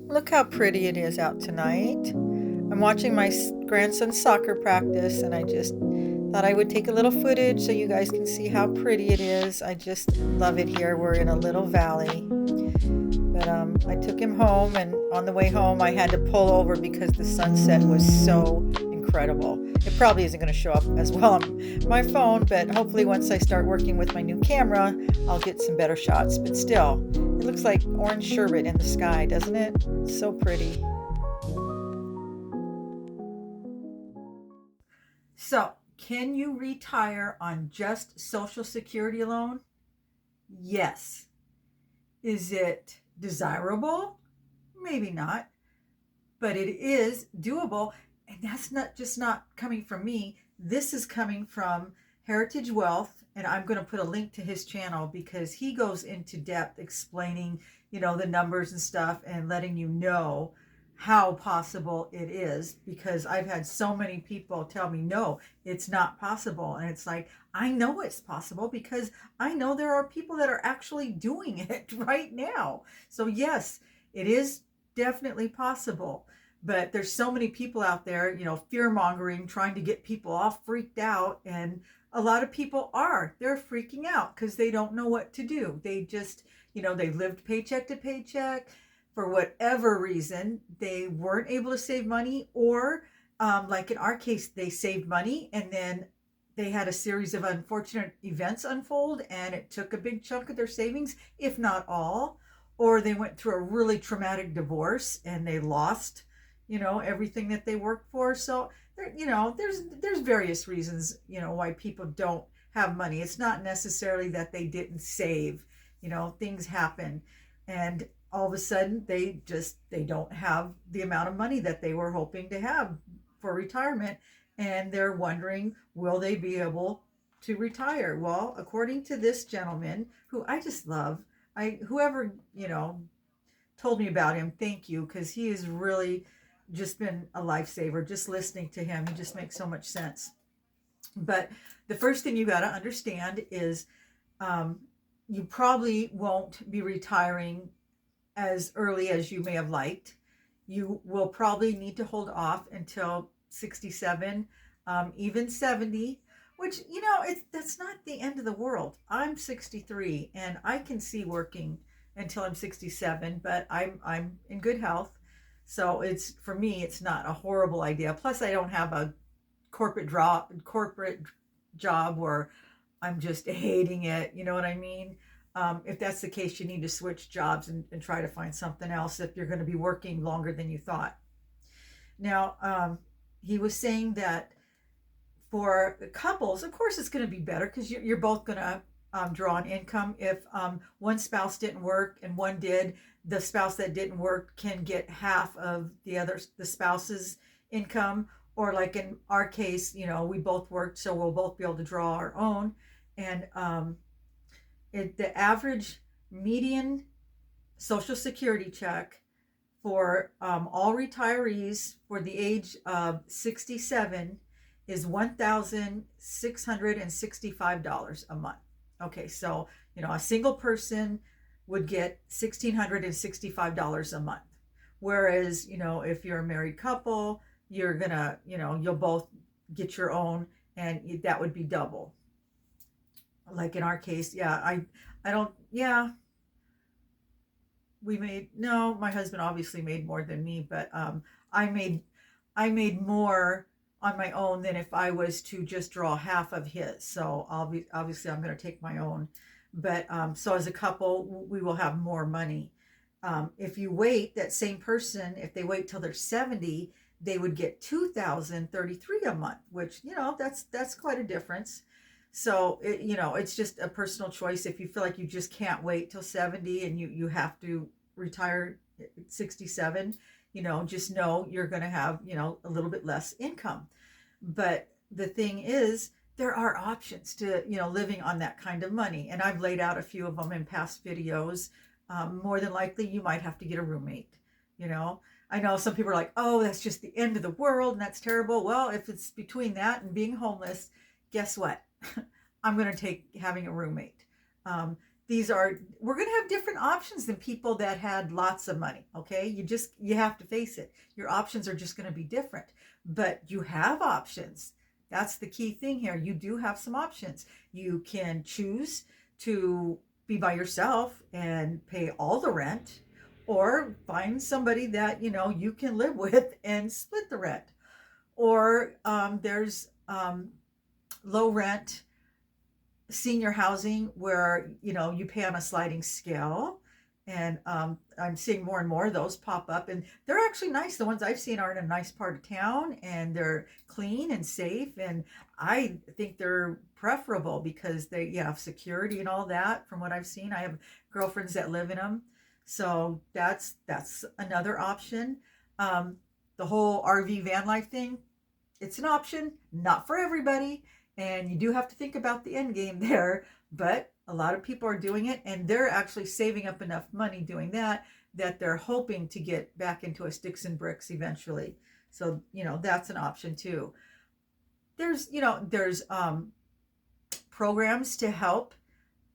Look how pretty it is out tonight. I'm watching my grandson's soccer practice, and I just thought I would take a little footage so you guys can see how pretty it is. I just love it here. We're in a little valley. But I took him home, and on the way home, I had to pull over because the sunset was so incredible. It probably isn't going to show up as well on my phone, but hopefully, once I start working with my new camera, I'll get some better shots. But still, it looks like orange sherbet in the sky, doesn't it? So pretty. So, can you retire on just Social Security alone? Yes. Is it desirable? Maybe not, but it is doable. And that's not coming from me. This is coming from Heritage Wealth. And I'm going to put a link to his channel because he goes into depth explaining, the numbers and stuff and letting you know how possible it is, because I've had so many people tell me, no, it's not possible. And it's like, I know it's possible because I know there are people that are actually doing it right now. So, yes, it is definitely possible. But there's so many people out there, fear mongering, trying to get people all freaked out. And a lot of people they're freaking out because they don't know what to do. They just, they lived paycheck to paycheck. For whatever reason, they weren't able to save money, or like in our case, they saved money and then they had a series of unfortunate events unfold and it took a big chunk of their savings, if not all. Or they went through a really traumatic divorce and they lost, everything that they worked for. So, there's various reasons, why people don't have money. It's not necessarily that they didn't save, things happen. And all of a sudden they don't have the amount of money that they were hoping to have for retirement, and they're wondering, will they be able to retire? Well, according to this gentleman, who I just love, whoever told me about him, thank you, because he has really just been a lifesaver. Just listening to him, he just makes so much sense. But the first thing you got to understand is, um, you probably won't be retiring as early as you may have liked. You will probably need to hold off until 67, even 70, which, that's not the end of the world. I'm 63 and I can see working until I'm 67, but I'm in good health. So for me, it's not a horrible idea. Plus, I don't have a corporate job where I'm just hating it. You know what I mean? If that's the case, you need to switch jobs and try to find something else if you're going to be working longer than you thought. Now, he was saying that for the couples, of course, it's going to be better because you're both going to draw an income. If one spouse didn't work and one did, the spouse that didn't work can get half of the spouse's income. Or like in our case, we both worked, so we'll both be able to draw our own. And the average median Social Security check for all retirees for the age of 67 is $1,665 a month. Okay, so a single person would get $1,665 a month. Whereas, if you're a married couple, you're gonna, you'll both get your own, and that would be double. Like in our case, yeah, I don't, yeah, we made, no, my husband obviously made more than me, but I made, I made more on my own than if I was to just draw half of his. So obviously I'm going to take my own, but so as a couple, we will have more money. If you wait, that same person, if they wait till they're 70, they would get 2,033 a month, which, that's quite a difference. So it's just a personal choice. If you feel like you just can't wait till 70 and you have to retire at 67, just know you're going to have, a little bit less income. But the thing is, there are options to, living on that kind of money. And I've laid out a few of them in past videos. More than likely, you might have to get a roommate. I know some people are like, oh, that's just the end of the world and that's terrible. Well, if it's between that and being homeless, guess what? I'm going to take having a roommate. we're going to have different options than people that had lots of money. Okay, you have to face it, your options are just going to be different, but you have options. That's the key thing here. You do have some options. You can choose to be by yourself and pay all the rent, or find somebody that you can live with and split the rent. Or there's low rent senior housing where you pay on a sliding scale. And I'm seeing more and more of those pop up, and they're actually nice. The ones I've seen are in a nice part of town, and they're clean and safe, and I think they're preferable because they have security and all that. From what I've seen, I have girlfriends that live in them, so that's another option. um, the whole RV van life thing, it's an option, not for everybody, and you do have to think about the end game there. But a lot of people are doing it, and they're actually saving up enough money doing that they're hoping to get back into a sticks and bricks eventually. So that's an option too. There's programs to help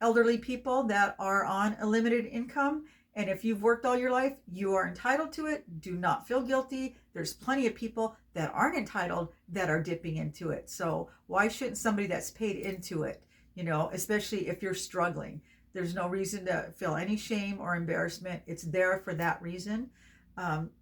elderly people that are on a limited income. And if you've worked all your life, you are entitled to it. Do not feel guilty. There's plenty of people that aren't entitled that are dipping into it. So why shouldn't somebody that's paid into it, especially if you're struggling? There's no reason to feel any shame or embarrassment. It's there for that reason.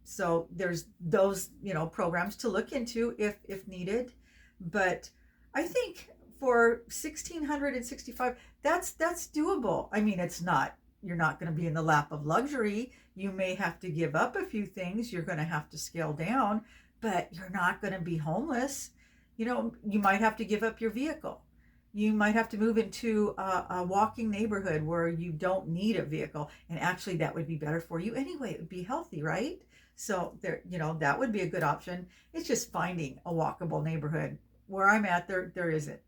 So there's those, programs to look into if needed. But I think for 1,665, that's doable. I mean, it's not, you're not going to be in the lap of luxury. You may have to give up a few things. You're going to have to scale down, but you're not going to be homeless. You might have to give up your vehicle. You might have to move into a walking neighborhood where you don't need a vehicle. And actually, that would be better for you anyway. It would be healthy, right? So there, that would be a good option. It's just finding a walkable neighborhood. Where I'm at, there isn't.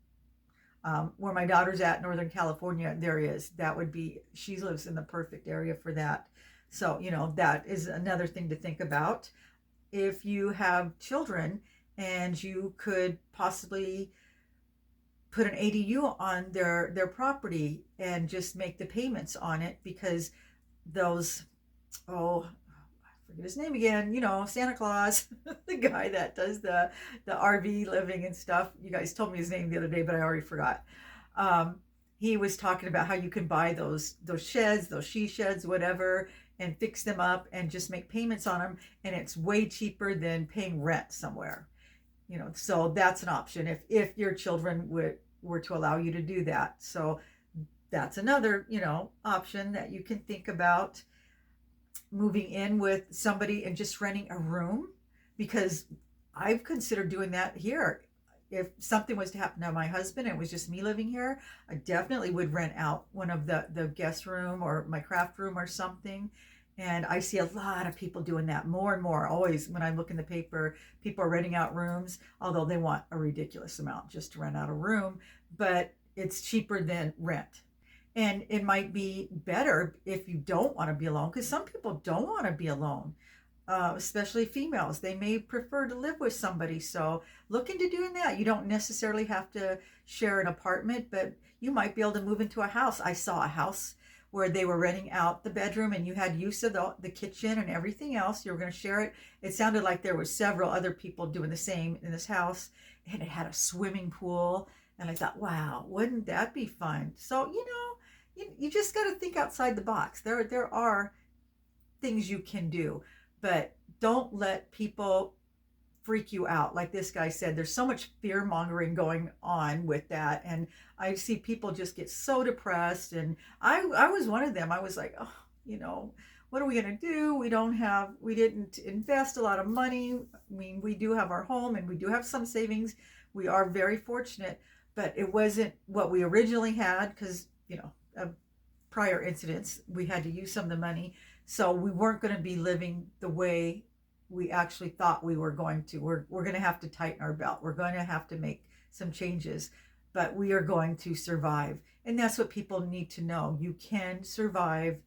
Where my daughter's at, Northern California, there is. That would be, she lives in the perfect area for that. So, that is another thing to think about. If you have children and you could possibly put an ADU on their property and just make the payments on it, because those, oh, I forget his name again, Santa Claus, the guy that does the RV living and stuff. You guys told me his name the other day, but I already forgot. He was talking about how you can buy those sheds, those she sheds, whatever, and fix them up and just make payments on them, and it's way cheaper than paying rent somewhere. So that's an option if your children were to allow you to do that. So that's another option that you can think about. Moving in with somebody and just renting a room, because I've considered doing that here. If something was to happen to my husband and it was just me living here, I definitely would rent out one of the guest room or my craft room or something. And I see a lot of people doing that more and more. Always when I look in the paper, people are renting out rooms, although they want a ridiculous amount just to rent out a room, but it's cheaper than rent. And it might be better if you don't want to be alone, because some people don't want to be alone, especially females. They may prefer to live with somebody. So look into doing that. You don't necessarily have to share an apartment, but you might be able to move into a house. I saw a house where they were renting out the bedroom and you had use of the kitchen and everything else. You were going to share it. It sounded like there were several other people doing the same in this house, and it had a swimming pool. And I thought, wow, wouldn't that be fun? So, you just got to think outside the box. There are things you can do, but don't let people freak you out. Like this guy said, there's so much fear mongering going on with that. And I see people just get so depressed. And I was one of them. I was like, oh, what are we going to do? We didn't invest a lot of money. I mean, we do have our home and we do have some savings. We are very fortunate, but it wasn't what we originally had because, of prior incidents. We had to use some of the money. So we weren't going to be living the way we actually thought we were going to. We're going to have to tighten our belt. We're going to have to make some changes, but we are going to survive. And that's what people need to know. You can survive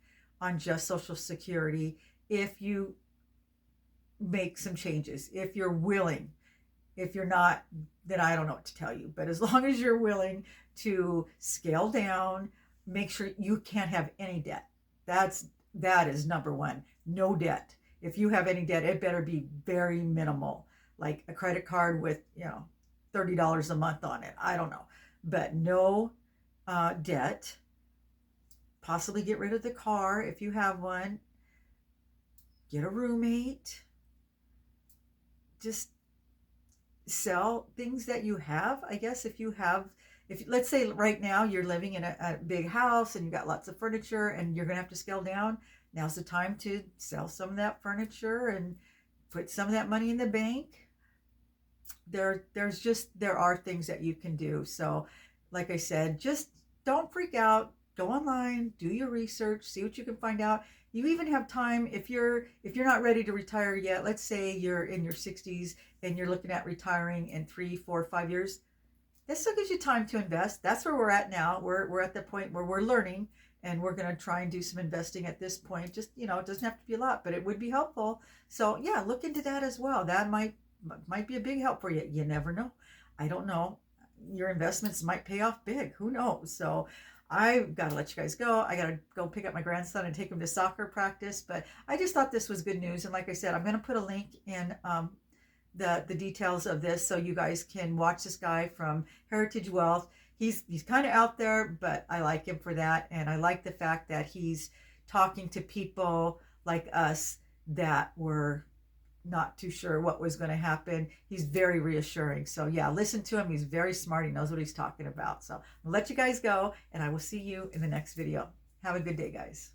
on just Social Security if you make some changes, if you're willing. If you're not, then I don't know what to tell you. But as long as you're willing to scale down, make sure you can't have any debt. That is number one. No debt. If you have any debt, it better be very minimal, like a credit card with, $30 a month on it. I don't know, but no debt. Possibly get rid of the car if you have one. Get a roommate. Just sell things that you have. I guess if let's say right now you're living in a big house and you got lots of furniture and you're gonna have to scale down, now's the time to sell some of that furniture and put some of that money in the bank. There are things that you can do. So like I said, just don't freak out. Go online, do your research, see what you can find out. You even have time if you're not ready to retire yet. Let's say you're in your 60s and you're looking at retiring in 3, 4, 5 years. That still gives you time to invest. That's where we're at now. We're at the point where we're learning, and we're going to try and do some investing at this point. Just, it doesn't have to be a lot, but it would be helpful. So yeah, look into that as well. That might be a big help for you. You never know. I don't know. Your investments might pay off big. Who knows? So I've got to let you guys go. I got to go pick up my grandson and take him to soccer practice. But I just thought this was good news. And like I said, I'm going to put a link in the details of this so you guys can watch this guy from Heritage Wealth. He's kind of out there, but I like him for that. And I like the fact that he's talking to people like us that were not too sure what was going to happen. He's very reassuring. So yeah, listen to him. He's very smart. He knows what he's talking about. So I'll let you guys go, and I will see you in the next video. Have a good day, guys.